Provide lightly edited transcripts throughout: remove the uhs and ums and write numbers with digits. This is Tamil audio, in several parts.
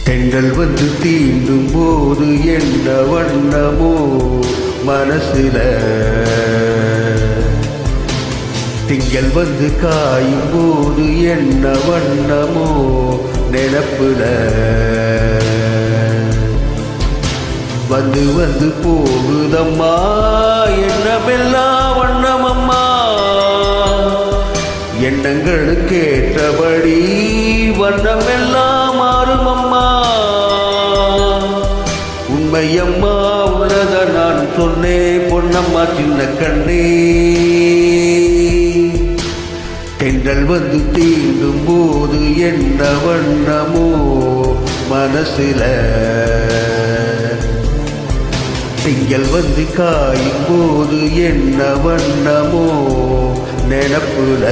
தென்றல் வந்து தீண்டும் போது என்ன வண்ணமோ மனசுல, திங்கள் வந்து காயும் போது என்ன வண்ணமோ நினப்புல, வந்து வந்து போகுதம்மா எண்ணமெல்லாம் வண்ணமம்மா, எண்ணங்களுக்கு ஏற்றபடி வண்ணமெல்லாம் மாறுமம்மா. உண்மையம்மா உள்ளத நான் சொன்னேன் பொன்னம்மா சின்ன கண்ணே. தென்றல் வந்து தீண்டும் போது என்ன வண்ணமோ மனசுல, திங்கள் வந்து காயும் போது என்ன வண்ணமோ நினப்புல.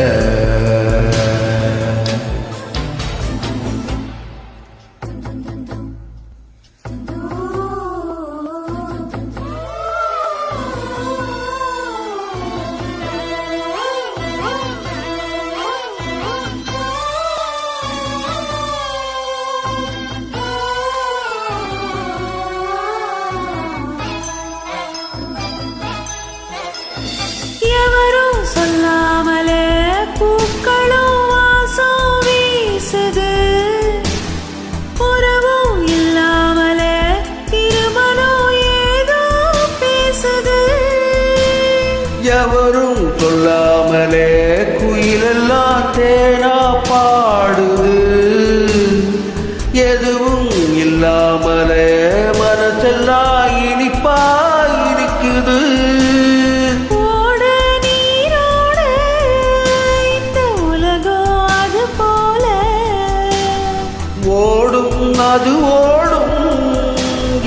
சொல்லாமலே பூக்களும் வாசம் வீசுது, உறவும் இல்லாமலே திருமணம் ஏதோ பேசுது. எவரும் சொல்லாமலே குயிலெல்லாம் தேனா பாடுது, எதுவும் இல்லாமலே மனசெல்லாம் இனிப்பா இருக்குது. ஓடும் அது ஓடும்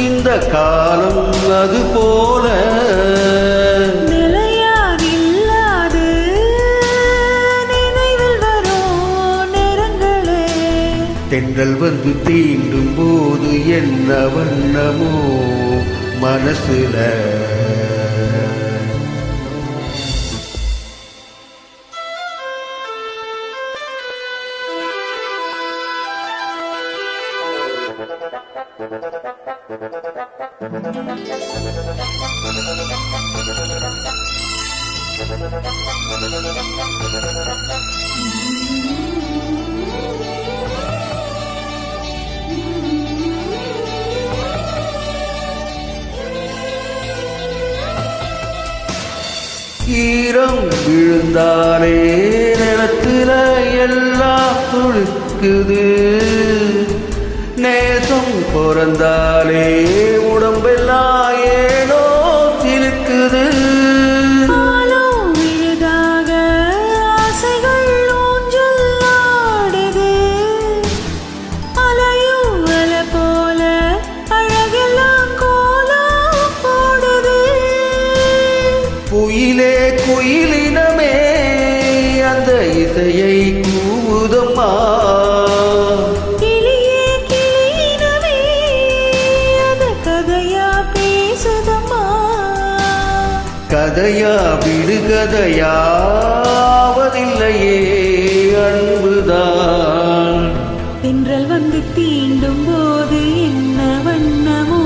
இந்த காலம் அது போல, நிலையாகில்லாது நினைவில் வரும் நேரங்களே. தென்றல் வந்து தீண்டும் போது என்ன வண்ணமோ மனசுல. ஈரம் விழுந்தாலே நிலத்துல எல்லாம் துளுக்குது, நேசம் பிறந்தாலே உடம்பெல்லாம் ஏனோ சிலுக்குது. குயிலே குயிலினமே அந்த இசையை கூவுதம்மா, கிளியே கிளியினமே அந்த கதையா பேசுதம்மா. கதையா விடுகதையாவதில்லையே அன்புதான். தென்றல் வந்து தீண்டும் போது என்ன வண்ணமோ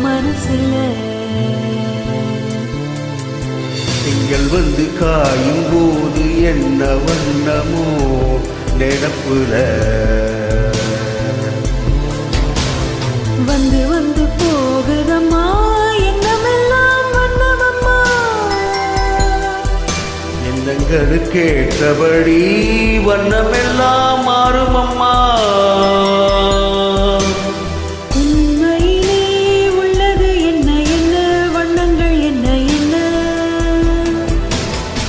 மனசுல, திங்கள் வந்து காயும் போது என்ன வண்ணமோ நினப்புல. வந்து வந்து போகுதம்மா எண்ணமெல்லாம் வண்ணமம்மா, எண்ணங்களுக்கு ஏற்றபடி வண்ணமெல்லாம் மாறுமம்மா.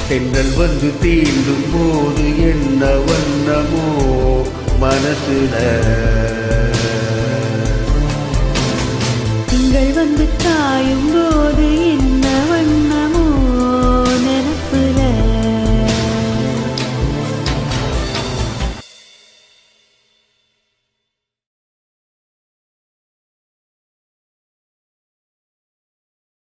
தென்றல் வந்து தீண்டும் போது என்ன வண்ணமோ மனசுல. வந்து காயும் போது